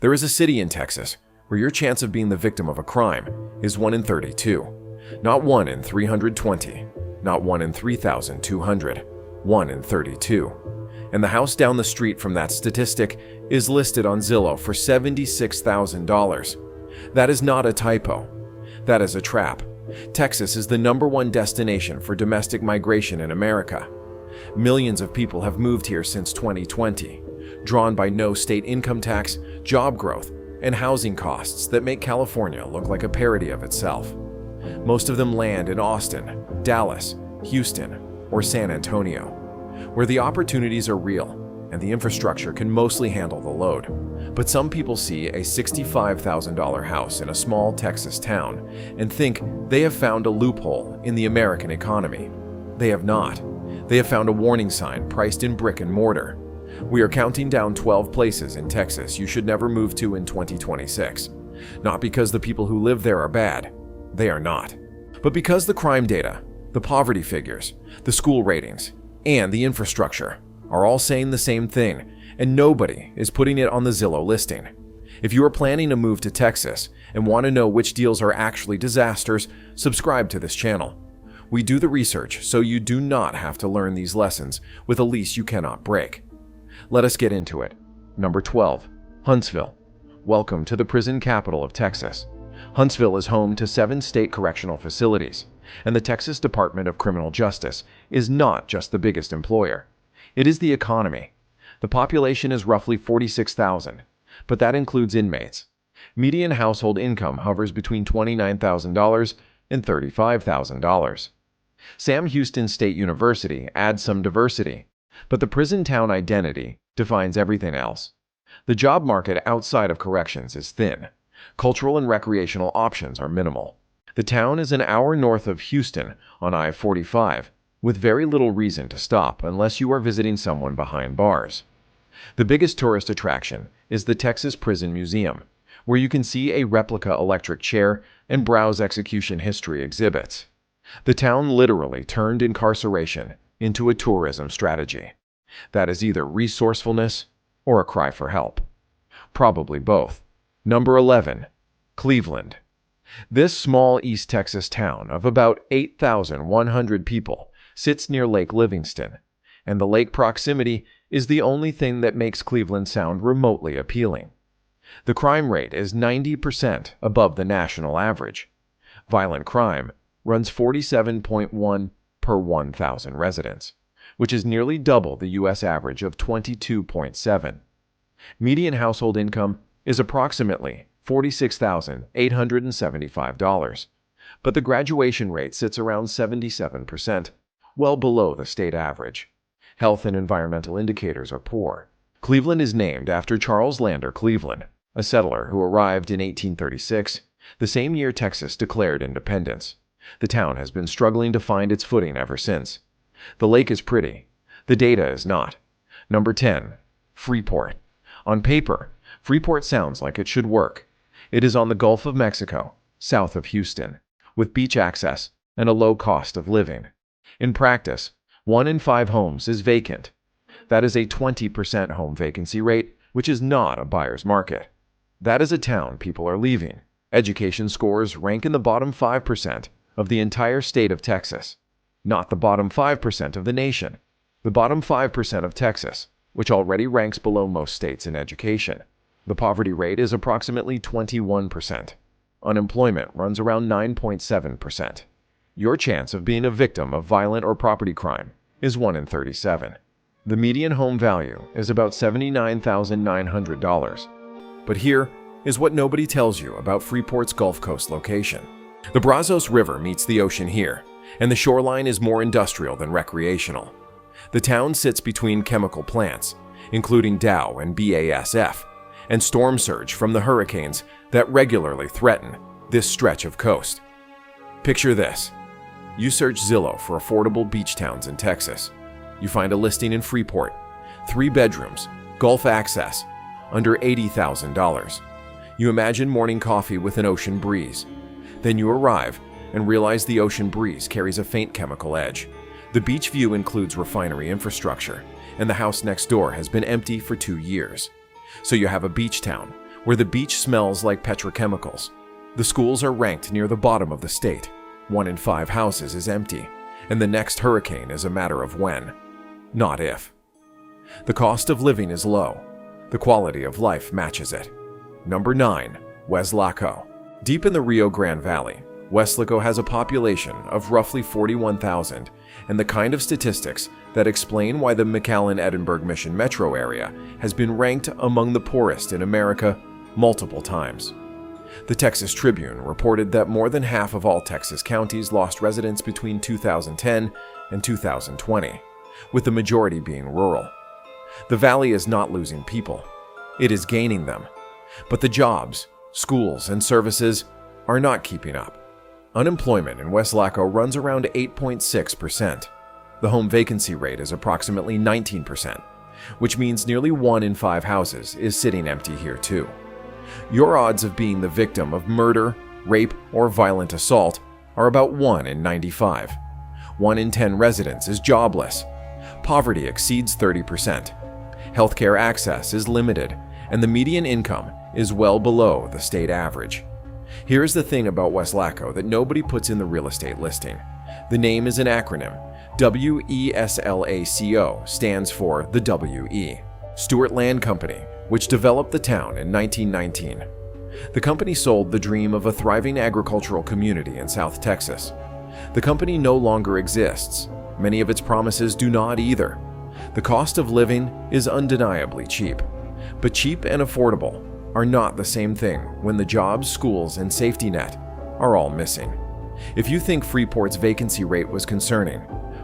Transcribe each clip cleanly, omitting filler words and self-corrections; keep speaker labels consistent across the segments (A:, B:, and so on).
A: There is a city in Texas where your chance of being the victim of a crime is 1 in 32. Not 1 in 320, not 1 in 3,200, 1 in 32. And the house down the street from that statistic is listed on Zillow for $76,000. That is not a typo. That is a trap. Texas is the #1 destination for domestic migration in America. Millions of people have moved here since 2020, drawn by no state income tax, job growth, and housing costs that make California look like a parody of itself. Most of them land in Austin, Dallas, Houston, or San Antonio, where the opportunities are real and the infrastructure can mostly handle the load. But some people see a $65,000 house in a small Texas town and think they have found a loophole in the American economy. They have not. They have found a warning sign priced in brick and mortar. We are counting down 12 places in Texas you should never move to in 2026. Not because the people who live there are bad. They are not. But because the crime data, the poverty figures, the school ratings, and the infrastructure are all saying the same thing, and nobody is putting it on the Zillow listing. If you are planning a move to Texas and want to know which deals are actually disasters, subscribe to this channel. We do the research so you do not have to learn these lessons with a lease you cannot break. Let us get into it. Number 12. Huntsville. Welcome to the prison capital of Texas. Huntsville is home to 7 state correctional facilities, and the Texas Department of Criminal Justice is not just the biggest employer. It is the economy. The population is roughly 46,000, but that includes inmates. Median household income hovers between $29,000 and $35,000. Sam Houston State University adds some diversity, but the prison town identity defines everything else. The job market outside of corrections is thin. Cultural and recreational options are minimal. The town is an hour north of Houston on I-45, with very little reason to stop unless you are visiting someone behind bars. The biggest tourist attraction is the Texas Prison Museum, where you can see a replica electric chair and browse execution history exhibits. The town literally turned incarceration into a tourism strategy. That is either resourcefulness or a cry for help. Probably both. Number 11. Cleveland. This small East Texas town of about 8,100 people sits near Lake Livingston, and the lake proximity is the only thing that makes Cleveland sound remotely appealing. The crime rate is 90% above the national average. Violent crime runs 47.1 per 1,000 residents, which is nearly double the U.S. average of 22.7. Median household income is approximately $46,875, but the graduation rate sits around 77%, well below the state average. Health and environmental indicators are poor. Cleveland is named after Charles Lander Cleveland, a settler who arrived in 1836, the same year Texas declared independence. The town has been struggling to find its footing ever since. The lake is pretty. The data is not. Number 10. Freeport. On paper, Freeport sounds like it should work. It is on the Gulf of Mexico, south of Houston, with beach access and a low cost of living. In practice, 1 in 5 homes is vacant. That is a 20% home vacancy rate, which is not a buyer's market. That is a town people are leaving. Education scores rank in the bottom 5% of the entire state of Texas. Not the bottom 5% of the nation. The bottom 5% of Texas, which already ranks below most states in education. The poverty rate is approximately 21%. Unemployment runs around 9.7%. Your chance of being a victim of violent or property crime is 1 in 37. The median home value is about $79,900. But here is what nobody tells you about Freeport's Gulf Coast location. The Brazos River meets the ocean here, and the shoreline is more industrial than recreational. The town sits between chemical plants, including Dow and BASF, and storm surge from the hurricanes that regularly threaten this stretch of coast. Picture this. You search Zillow for affordable beach towns in Texas. You find a listing in Freeport, 3 bedrooms, Gulf access, under $80,000. You imagine morning coffee with an ocean breeze. Then you arrive and realize the ocean breeze carries a faint chemical edge. The beach view includes refinery infrastructure, and the house next door has been empty for 2 years. So you have a beach town where the beach smells like petrochemicals. The schools are ranked near the bottom of the state. 1 in 5 houses is empty, and the next hurricane is a matter of when, not if. The cost of living is low. The quality of life matches it. Number 9. Weslaco. Deep in the Rio Grande Valley, Weslaco has a population of roughly 41,000, and the kind of statistics that explain why the McAllen-Edinburgh Mission metro area has been ranked among the poorest in America multiple times. The Texas Tribune reported that more than half of all Texas counties lost residents between 2010 and 2020, with the majority being rural. The valley is not losing people. It is gaining them. But the jobs, schools, and services are not keeping up. Unemployment in Weslaco runs around 8.6%. The home vacancy rate is approximately 19%, which means nearly 1 in 5 houses is sitting empty here too. Your odds of being the victim of murder, rape, or violent assault are about 1 in 95. 1 in 10 residents is jobless. Poverty exceeds 30%. Healthcare access is limited, and the median income is well below the state average. Here's the thing about Weslaco that nobody puts in the real estate listing. The name is an acronym. WESLACO stands for the WE, Stewart Land Company, which developed the town in 1919. The company sold the dream of a thriving agricultural community in South Texas. The company no longer exists. Many of its promises do not either. The cost of living is undeniably cheap, but cheap and affordable are not the same thing when the jobs, schools, and safety net are all missing. If you think Freeport's vacancy rate was concerning,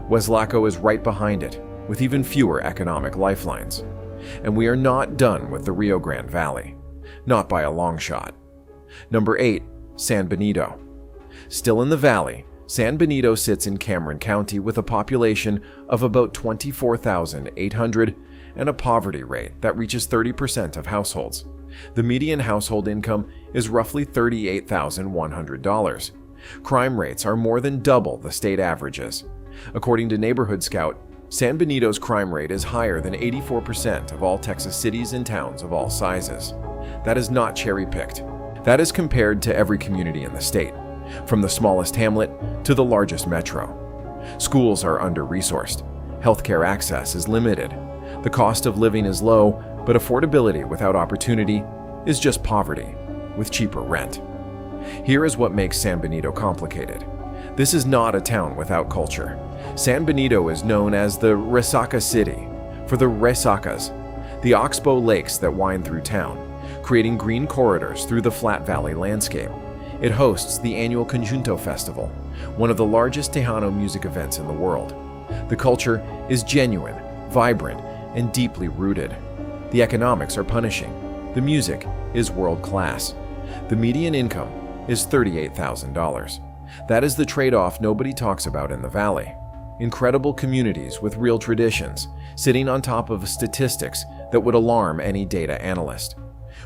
A: Weslaco is right behind it, with even fewer economic lifelines. And we are not done with the Rio Grande Valley. Not by a long shot. Number 8. San Benito. Still in the valley, San Benito sits in Cameron County with a population of about 24,800 and a poverty rate that reaches 30% of households. The median household income is roughly $38,100. Crime rates are more than double the state averages. According to Neighborhood Scout, San Benito's crime rate is higher than 84% of all Texas cities and towns of all sizes. That is not cherry-picked. That is compared to every community in the state, from the smallest hamlet to the largest metro. Schools are under-resourced. Healthcare access is limited. The cost of living is low, but affordability without opportunity is just poverty, with cheaper rent. Here is what makes San Benito complicated. This is not a town without culture. San Benito is known as the Resaca City for the resacas, the oxbow lakes that wind through town, creating green corridors through the flat valley landscape. It hosts the annual Conjunto Festival, one of the largest Tejano music events in the world. The culture is genuine, vibrant, and deeply rooted. The economics are punishing. The music is world-class. The median income is $38,000. That is the trade-off nobody talks about in the valley. Incredible communities with real traditions, sitting on top of statistics that would alarm any data analyst.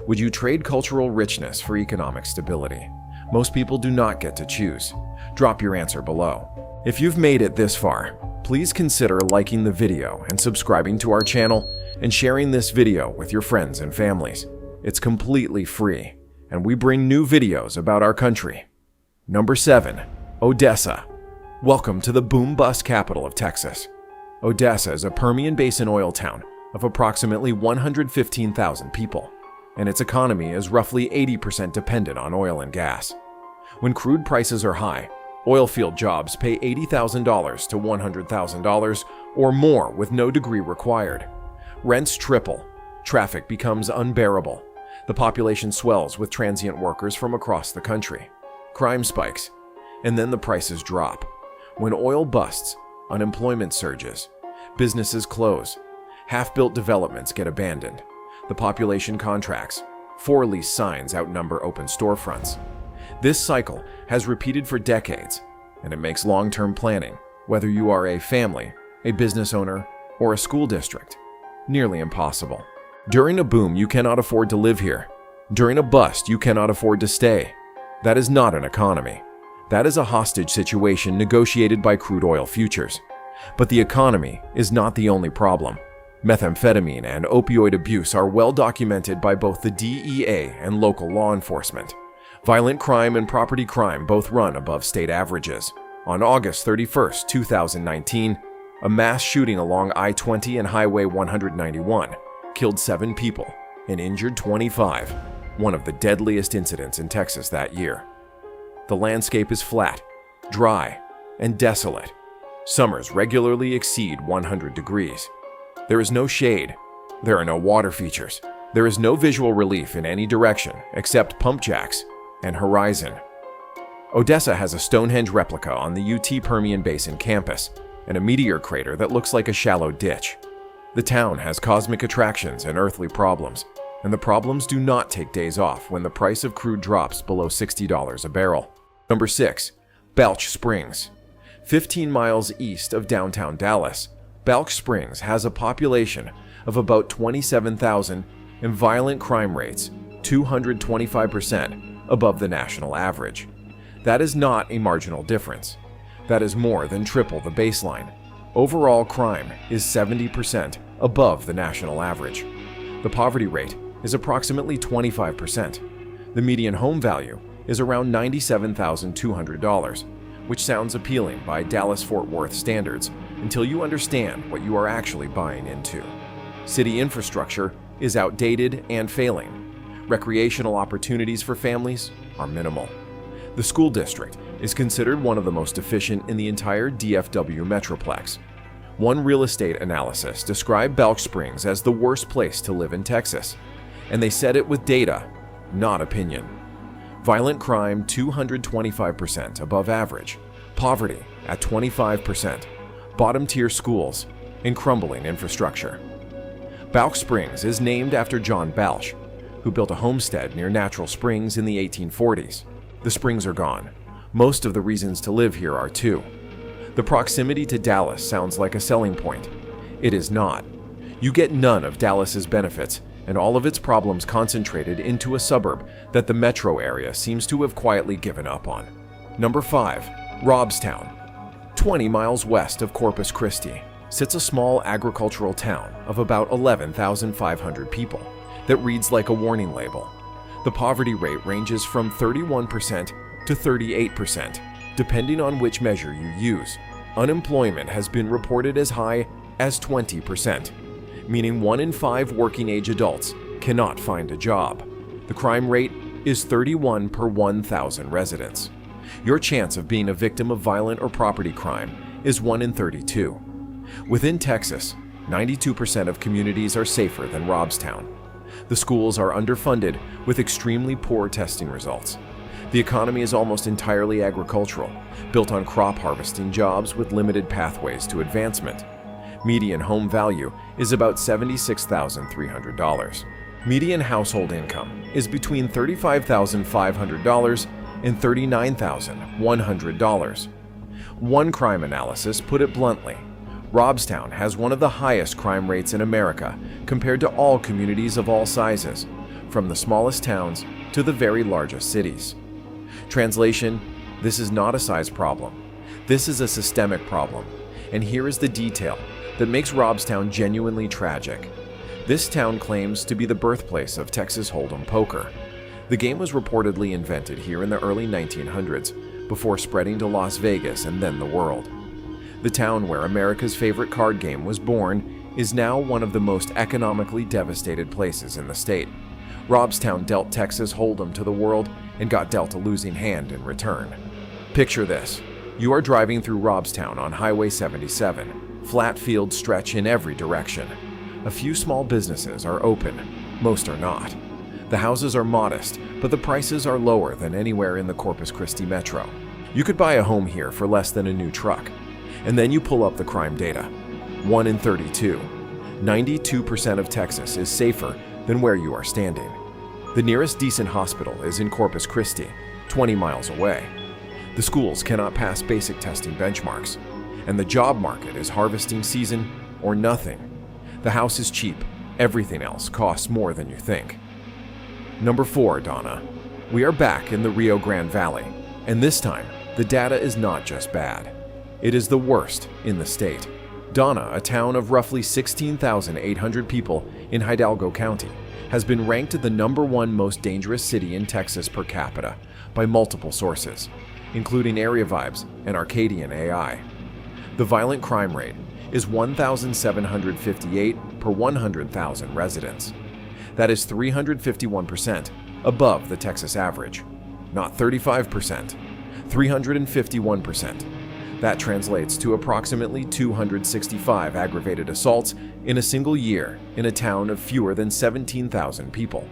A: Would you trade cultural richness for economic stability? Most people do not get to choose. Drop your answer below. If you've made it this far, please consider liking the video and subscribing to our channel and sharing this video with your friends and families. It's completely free, and we bring new videos about our country. Number 7. Odessa. Welcome to the boom-bust capital of Texas. Odessa is a Permian Basin oil town of approximately 115,000 people, and its economy is roughly 80% dependent on oil and gas. When crude prices are high, oil field jobs pay $80,000 to $100,000 or more with no degree required. Rents triple. Traffic becomes unbearable. The population swells with transient workers from across the country. Crime spikes, and then the prices drop. When oil busts, unemployment surges. Businesses close. Half-built developments get abandoned. The population contracts. For-lease signs outnumber open storefronts. This cycle has repeated for decades, and it makes long-term planning, whether you are a family, a business owner, or a school district, nearly impossible. During a boom, you cannot afford to live here. During a bust, you cannot afford to stay. That is not an economy. That is a hostage situation negotiated by crude oil futures. But the economy is not the only problem. Methamphetamine and opioid abuse are well documented by both the DEA and local law enforcement. Violent crime and property crime both run above state averages. On August 31, 2019, a mass shooting along I-20 and Highway 191 killed 7 people and injured 25, one of the deadliest incidents in Texas that year. The landscape is flat, dry, and desolate. Summers regularly exceed 100 degrees. There is no shade. There are no water features. There is no visual relief in any direction except pump jacks and horizon. Odessa has a Stonehenge replica on the UT Permian Basin campus and a meteor crater that looks like a shallow ditch. The town has cosmic attractions and earthly problems, and the problems do not take days off when the price of crude drops below $60 a barrel. Number 6. Balch Springs. 15 miles east of downtown Dallas, Balch Springs has a population of about 27,000 and violent crime rates 225% above the national average. That is not a marginal difference. That is more than triple the baseline. Overall crime is 70% above the national average. The poverty rate is approximately 25%. The median home value is around $97,200, which sounds appealing by Dallas-Fort Worth standards until you understand what you are actually buying into. City infrastructure is outdated and failing. Recreational opportunities for families are minimal. The school district is considered one of the most efficient in the entire DFW Metroplex. One real estate analysis described Balch Springs as the worst place to live in Texas, and they said it with data, not opinion. Violent crime 225% above average, poverty at 25%, bottom-tier schools, and crumbling infrastructure. Balch Springs is named after John Balch, who built a homestead near Natural Springs in the 1840s. The springs are gone. Most of the reasons to live here are too. The proximity to Dallas sounds like a selling point. It is not. You get none of Dallas's benefits and all of its problems concentrated into a suburb that the metro area seems to have quietly given up on. Number 5. Robstown. 20 miles west of Corpus Christi sits a small agricultural town of about 11,500 people that reads like a warning label. The poverty rate ranges from 31% to 38%, depending on which measure you use. Unemployment has been reported as high as 20%, meaning 1 in 5 working-age adults cannot find a job. The crime rate is 31 per 1,000 residents. Your chance of being a victim of violent or property crime is 1 in 32. Within Texas, 92% of communities are safer than Robstown. The schools are underfunded with extremely poor testing results. The economy is almost entirely agricultural, built on crop harvesting jobs with limited pathways to advancement. Median home value is about $76,300. Median household income is between $35,500 and $39,100. One crime analysis put it bluntly: Robstown has one of the highest crime rates in America compared to all communities of all sizes, from the smallest towns to the very largest cities. Translation: this is not a size problem. This is a systemic problem, and here is the detail that makes Robstown genuinely tragic. This town claims to be the birthplace of Texas Hold'em poker. The game was reportedly invented here in the early 1900s, before spreading to Las Vegas and then the world. The town where America's favorite card game was born is now one of the most economically devastated places in the state. Robstown dealt Texas Hold'em to the world and got dealt a losing hand in return. Picture this. You are driving through Robstown on Highway 77. Flat fields stretch in every direction. A few small businesses are open. Most are not. The houses are modest, but the prices are lower than anywhere in the Corpus Christi metro. You could buy a home here for less than a new truck. And then you pull up the crime data. 1 in 32. 92% of Texas is safer than where you are standing. The nearest decent hospital is in Corpus Christi, 20 miles away. The schools cannot pass basic testing benchmarks, and the job market is harvesting season or nothing. The house is cheap. Everything else costs more than you think. Number 4, Donna. We are back in the Rio Grande Valley, and this time, the data is not just bad. It is the worst in the state. Donna, a town of roughly 16,800 people in Hidalgo County, has been ranked the #1 most dangerous city in Texas per capita by multiple sources, including Area Vibes and Arcadian AI. The violent crime rate is 1,758 per 100,000 residents. That is 351% above the Texas average, not 35%, 351%. That translates to approximately 265 aggravated assaults in a single year in a town of fewer than 17,000 people.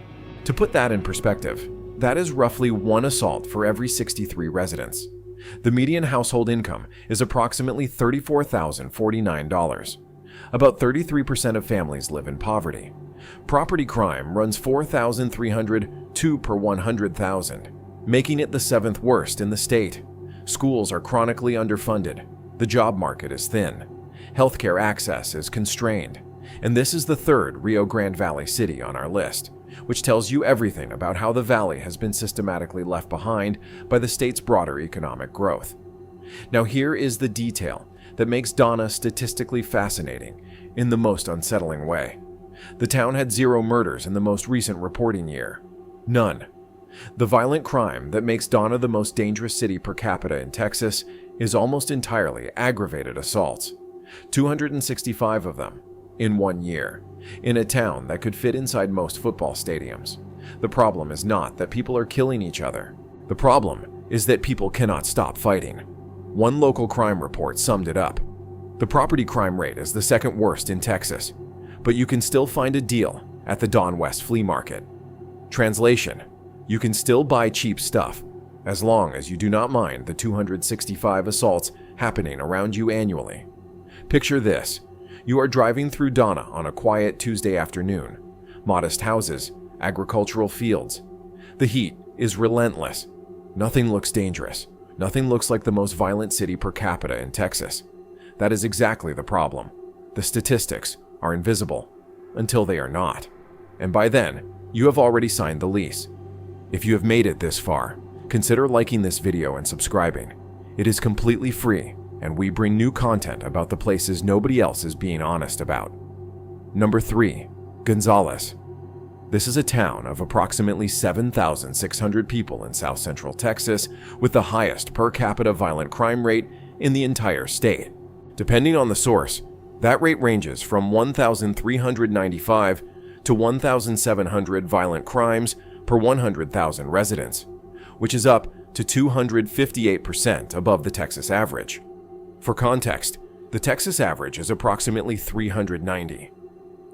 A: To put that in perspective, that is roughly 1 assault for every 63 residents. The median household income is approximately $34,049. About 33% of families live in poverty. Property crime runs 4,302 per 100,000, making it the 7th worst in the state. Schools are chronically underfunded, the job market is thin, healthcare access is constrained, and this is the 3rd Rio Grande Valley city on our list, which tells you everything about how the valley has been systematically left behind by the state's broader economic growth. Now here is the detail that makes Donna statistically fascinating in the most unsettling way. The town had 0 murders in the most recent reporting year. None. The violent crime that makes Donna the most dangerous city per capita in Texas is almost entirely aggravated assaults, 265 of them in 1 year, in a town that could fit inside most football stadiums. The problem is not that people are killing each other. The problem is that people cannot stop fighting. One local crime report summed it up. The property crime rate is the 2nd worst in Texas, but you can still find a deal at the Don West flea market. Translation: you can still buy cheap stuff, as long as you do not mind the 265 assaults happening around you annually. Picture this. You are driving through Donna on a quiet Tuesday afternoon. Modest houses, agricultural fields. The heat is relentless. Nothing looks dangerous. Nothing looks like the most violent city per capita in Texas. That is exactly the problem. The statistics are invisible until they are not. And by then, you have already signed the lease. If you have made it this far, consider liking this video and subscribing. It is completely free, and we bring new content about the places nobody else is being honest about. Number 3. Gonzales. This is a town of approximately 7,600 people in south central Texas with the highest per capita violent crime rate in the entire state. Depending on the source, that rate ranges from 1,395 to 1,700 violent crimes per 100,000 residents, which is up to 258% above the Texas average. For context, the Texas average is approximately 390.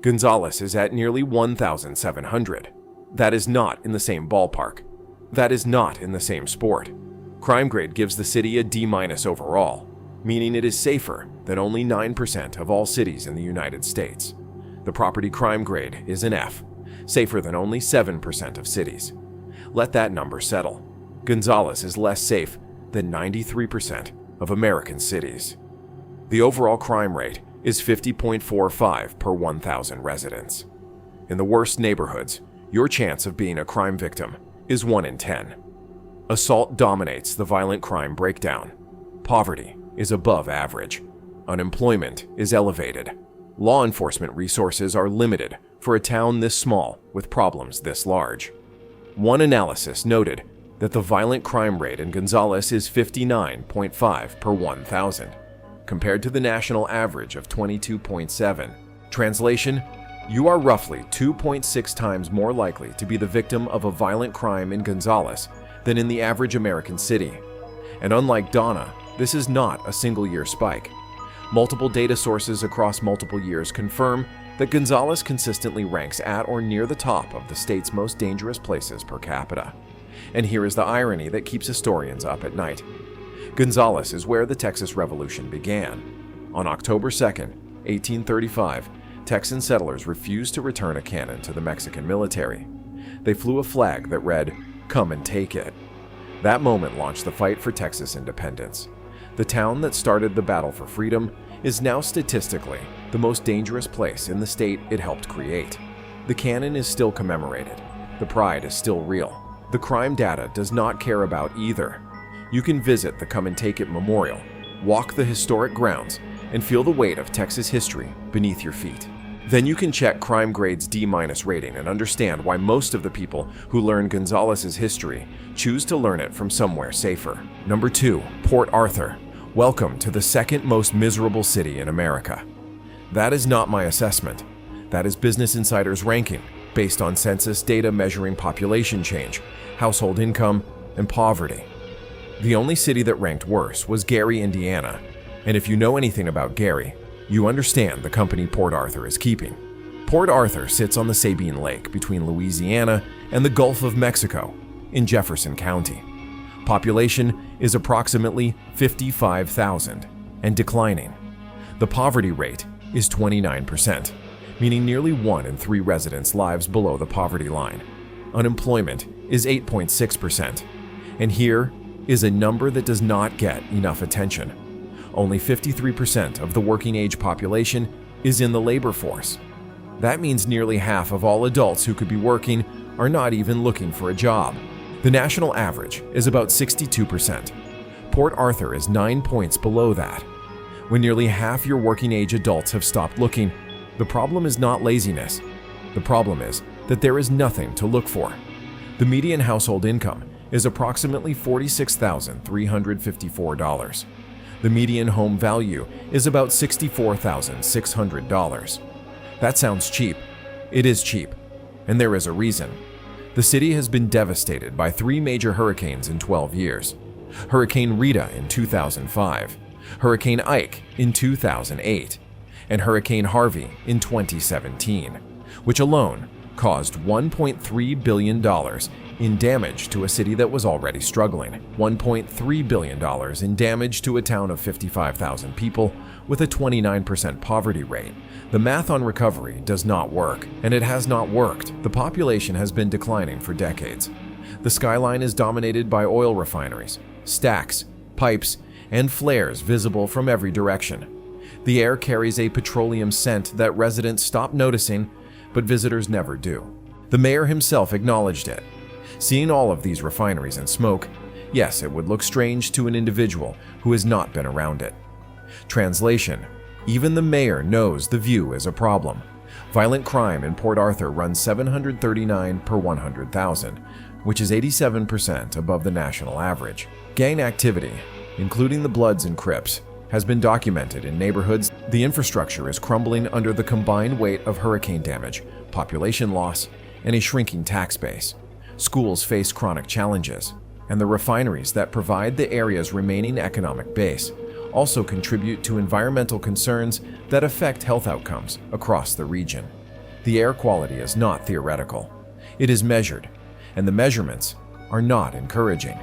A: Gonzales is at nearly 1,700. That is not in the same ballpark. That is not in the same sport. Crime grade gives the city a D- overall, meaning it is safer than only 9% of all cities in the United States. The property crime grade is an F, safer than only 7% of cities. Let that number settle. Gonzales is less safe than 93% of American cities. The overall crime rate is 50.45 per 1,000 residents. In the worst neighborhoods, your chance of being a crime victim is 1 in 10. Assault dominates the violent crime breakdown. Poverty is above average. Unemployment is elevated. Law enforcement resources are limited for a town this small with problems this large. One analysis noted that the violent crime rate in Gonzales is 59.5 per 1,000, compared to the national average of 22.7. Translation: you are roughly 2.6 times more likely to be the victim of a violent crime in Gonzales than in the average American city. And unlike Donna, this is not a single-year spike. Multiple data sources across multiple years confirm that Gonzales consistently ranks at or near the top of the state's most dangerous places per capita. And here is the irony that keeps historians up at night. Gonzales is where the Texas Revolution began. On October 2nd, 1835, Texan settlers refused to return a cannon to the Mexican military. They flew a flag that read, "Come and take it." That moment launched the fight for Texas independence. The town that started the battle for freedom is now statistically the most dangerous place in the state it helped create. The cannon is still commemorated. The pride is still real. The crime data does not care about either. You can visit the Come and Take It Memorial, walk the historic grounds, and feel the weight of Texas history beneath your feet. Then you can check Crime Grade's D- rating and understand why most of the people who learn Gonzales' history choose to learn it from somewhere safer. Number 2, Port Arthur. Welcome to the second most miserable city in America. That is not my assessment. That is Business Insider's ranking, based on census data measuring population change, household income, and poverty. The only city that ranked worse was Gary, Indiana, and if you know anything about Gary, you understand the company Port Arthur is keeping. Port Arthur sits on the Sabine Lake between Louisiana and the Gulf of Mexico in Jefferson County. Population is approximately 55,000 and declining. The poverty rate is 29%, meaning nearly 1 in 3 residents lives below the poverty line. Unemployment is 8.6%, and here is a number that does not get enough attention. Only 53% of the working age population is in the labor force. That means nearly half of all adults who could be working are not even looking for a job. The national average is about 62%. Port Arthur is 9 points below that. When nearly half your working age adults have stopped looking, the problem is not laziness. The problem is that there is nothing to look for. The median household income is approximately $46,354. The median home value is about $64,600. That sounds cheap. It is cheap, and there is a reason. The city has been devastated by 3 major hurricanes in 12 years. Hurricane Rita in 2005, Hurricane Ike in 2008, and Hurricane Harvey in 2017, which alone caused $1.3 billion in damage to a city that was already struggling, $1.3 billion in damage to a town of 55,000 people with a 29% poverty rate. The math on recovery does not work, and it has not worked. The population has been declining for decades. The skyline is dominated by oil refineries, stacks, pipes, and flares visible from every direction. The air carries a petroleum scent that residents stop noticing, but visitors never do. The mayor himself acknowledged it. Seeing all of these refineries and smoke, yes, it would look strange to an individual who has not been around it. Translation: even the mayor knows the view is a problem. Violent crime in Port Arthur runs 739 per 100,000, which is 87% above the national average. Gang activity, including the Bloods and Crips, has been documented in neighborhoods. The infrastructure is crumbling under the combined weight of hurricane damage, population loss, and a shrinking tax base. Schools face chronic challenges, and the refineries that provide the area's remaining economic base also contribute to environmental concerns that affect health outcomes across the region. The air quality is not theoretical. It is measured, and the measurements are not encouraging.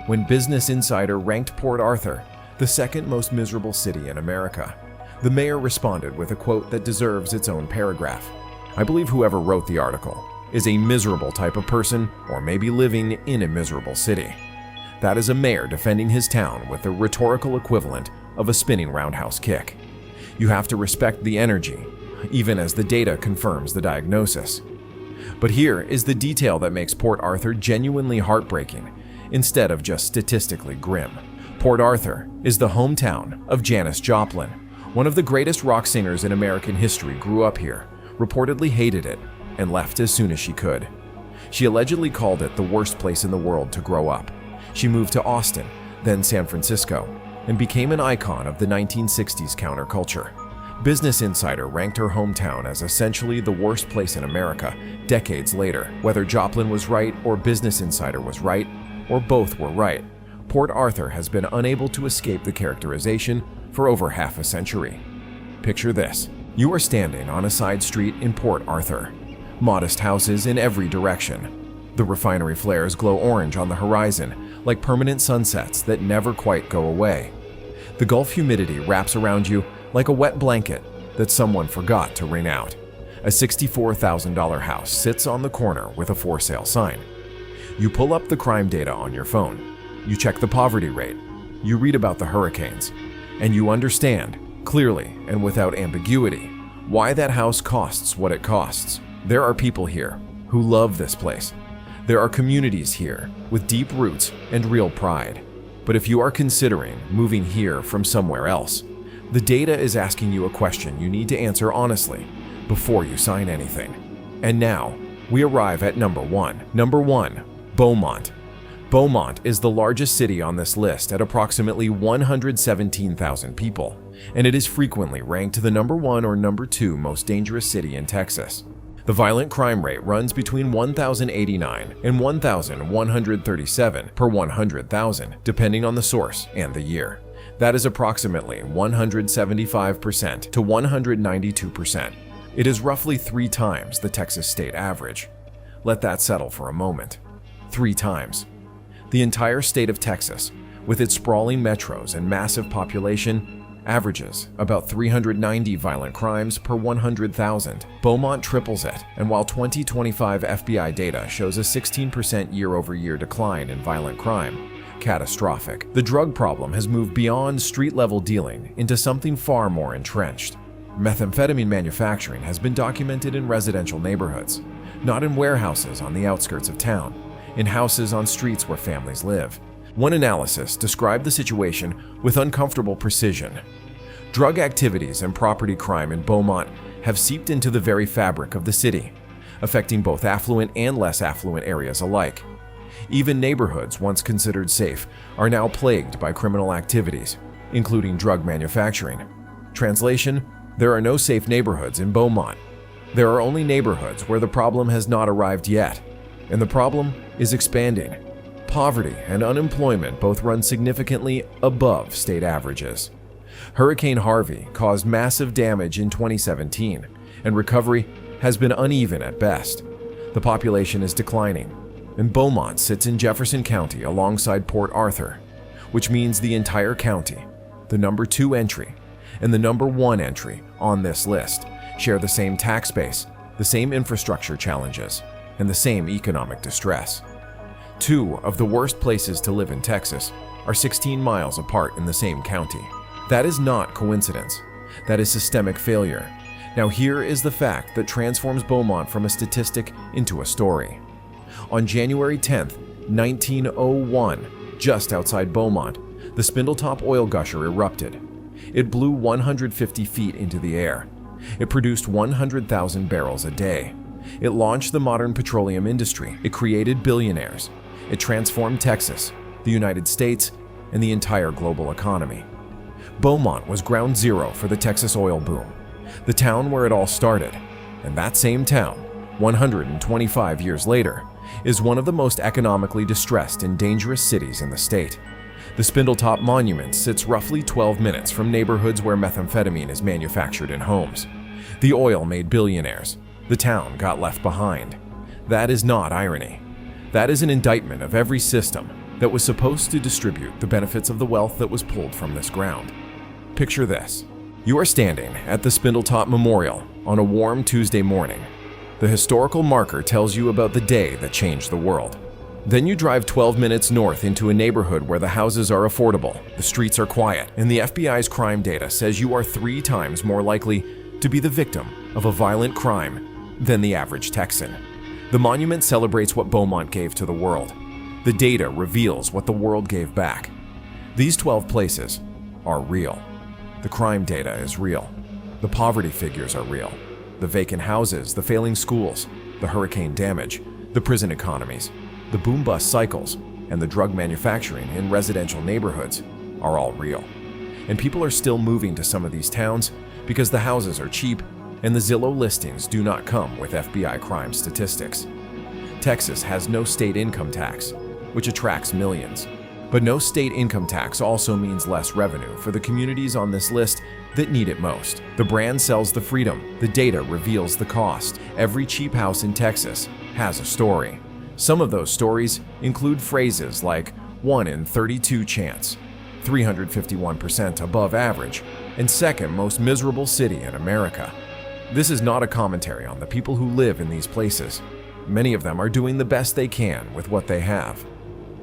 A: When Business Insider ranked Port Arthur the second most miserable city in America, the mayor responded with a quote that deserves its own paragraph. "I believe whoever wrote the article is a miserable type of person, or maybe living in a miserable city." That is a mayor defending his town with the rhetorical equivalent of a spinning roundhouse kick. You have to respect the energy, even as the data confirms the diagnosis. But here is the detail that makes Port Arthur genuinely heartbreaking, instead of just statistically grim. Port Arthur is the hometown of Janis Joplin. One of the greatest rock singers in American history grew up here, reportedly hated it, and left as soon as she could. She allegedly called it the worst place in the world to grow up. She moved to Austin, then San Francisco, and became an icon of the 1960s counterculture. Business Insider ranked her hometown as essentially the worst place in America decades later. Whether Joplin was right or Business Insider was right, or both were right, Port Arthur has been unable to escape the characterization for over half a century. Picture this. You are standing on a side street in Port Arthur. Modest houses in every direction. The refinery flares glow orange on the horizon, like permanent sunsets that never quite go away. The Gulf humidity wraps around you like a wet blanket that someone forgot to wring out. A $64,000 house sits on the corner with a for sale sign. You pull up the crime data on your phone. You check the poverty rate. You read about the hurricanes. And you understand, clearly and without ambiguity, why that house costs what it costs. There are people here who love this place. There are communities here with deep roots and real pride. But if you are considering moving here from somewhere else, The data is asking you a question you need to answer honestly before you sign anything. And now, we arrive at number 1. Number 1. Beaumont. Beaumont is the largest city on this list at approximately 117,000 people, and it is frequently ranked the number 1 or number 2 most dangerous city in Texas. The violent crime rate runs between 1,089 and 1,137 per 100,000, depending on the source and the year. That is approximately 175% to 192%. It is roughly 3 times the Texas state average. Let that settle for a moment. 3 times. The entire state of Texas, with its sprawling metros and massive population, averages about 390 violent crimes per 100,000. Beaumont triples it, and while 2025 FBI data shows a 16% year-over-year decline in violent crime, catastrophic, the drug problem has moved beyond street-level dealing into something far more entrenched. Methamphetamine manufacturing has been documented in residential neighborhoods, not in warehouses on the outskirts of town, in houses on streets where families live. One analysis described the situation with uncomfortable precision. Drug activities and property crime in Beaumont have seeped into the very fabric of the city, affecting both affluent and less affluent areas alike. Even neighborhoods once considered safe are now plagued by criminal activities, including drug manufacturing. Translation: there are no safe neighborhoods in Beaumont. There are only neighborhoods where the problem has not arrived yet, and the problem is expanding. Poverty and unemployment both run significantly above state averages. Hurricane Harvey caused massive damage in 2017, and recovery has been uneven at best. The population is declining, and Beaumont sits in Jefferson County alongside Port Arthur, which means the entire county, the number 2 entry, and the number 1 entry on this list, share the same tax base, the same infrastructure challenges, and the same economic distress. 2 of the worst places to live in Texas are 16 miles apart in the same county. That is not coincidence. That is systemic failure. Now here is the fact that transforms Beaumont from a statistic into a story. On January 10th, 1901, just outside Beaumont, the Spindletop oil gusher erupted. It blew 150 feet into the air. It produced 100,000 barrels a day. It launched the modern petroleum industry. It created billionaires. It transformed Texas, the United States, and the entire global economy. Beaumont was ground zero for the Texas oil boom, the town where it all started. And that same town, 125 years later, is one of the most economically distressed and dangerous cities in the state. The Spindletop Monument sits roughly 12 minutes from neighborhoods where methamphetamine is manufactured in homes. The oil made billionaires. The town got left behind. That is not irony. That is an indictment of every system that was supposed to distribute the benefits of the wealth that was pulled from this ground. Picture this. You are standing at the Spindletop Memorial on a warm Tuesday morning. The historical marker tells you about the day that changed the world. Then you drive 12 minutes north into a neighborhood where the houses are affordable, the streets are quiet, and the FBI's crime data says you are 3 times more likely to be the victim of a violent crime than the average Texan. The monument celebrates what Beaumont gave to the world. The data reveals what the world gave back. These 12 places are real. The crime data is real. The poverty figures are real. The vacant houses, the failing schools, the hurricane damage, the prison economies, the boom-bust cycles, and the drug manufacturing in residential neighborhoods are all real. And people are still moving to some of these towns because the houses are cheap and the Zillow listings do not come with FBI crime statistics. Texas has no state income tax, which attracts millions. But no state income tax also means less revenue for the communities on this list that need it most. The brand sells the freedom. The data reveals the cost. Every cheap house in Texas has a story. Some of those stories include phrases like 1 in 32 chance, 351% above average, and second most miserable city in America. This is not a commentary on the people who live in these places. Many of them are doing the best they can with what they have.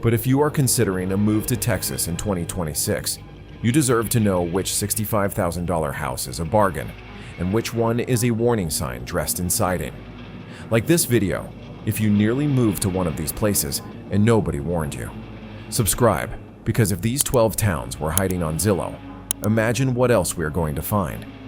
A: But if you are considering a move to Texas in 2026, you deserve to know which $65,000 house is a bargain and which one is a warning sign dressed in siding. Like this video, if you nearly moved to one of these places and nobody warned you. Subscribe, because if these 12 towns were hiding on Zillow, Imagine what else we are going to find.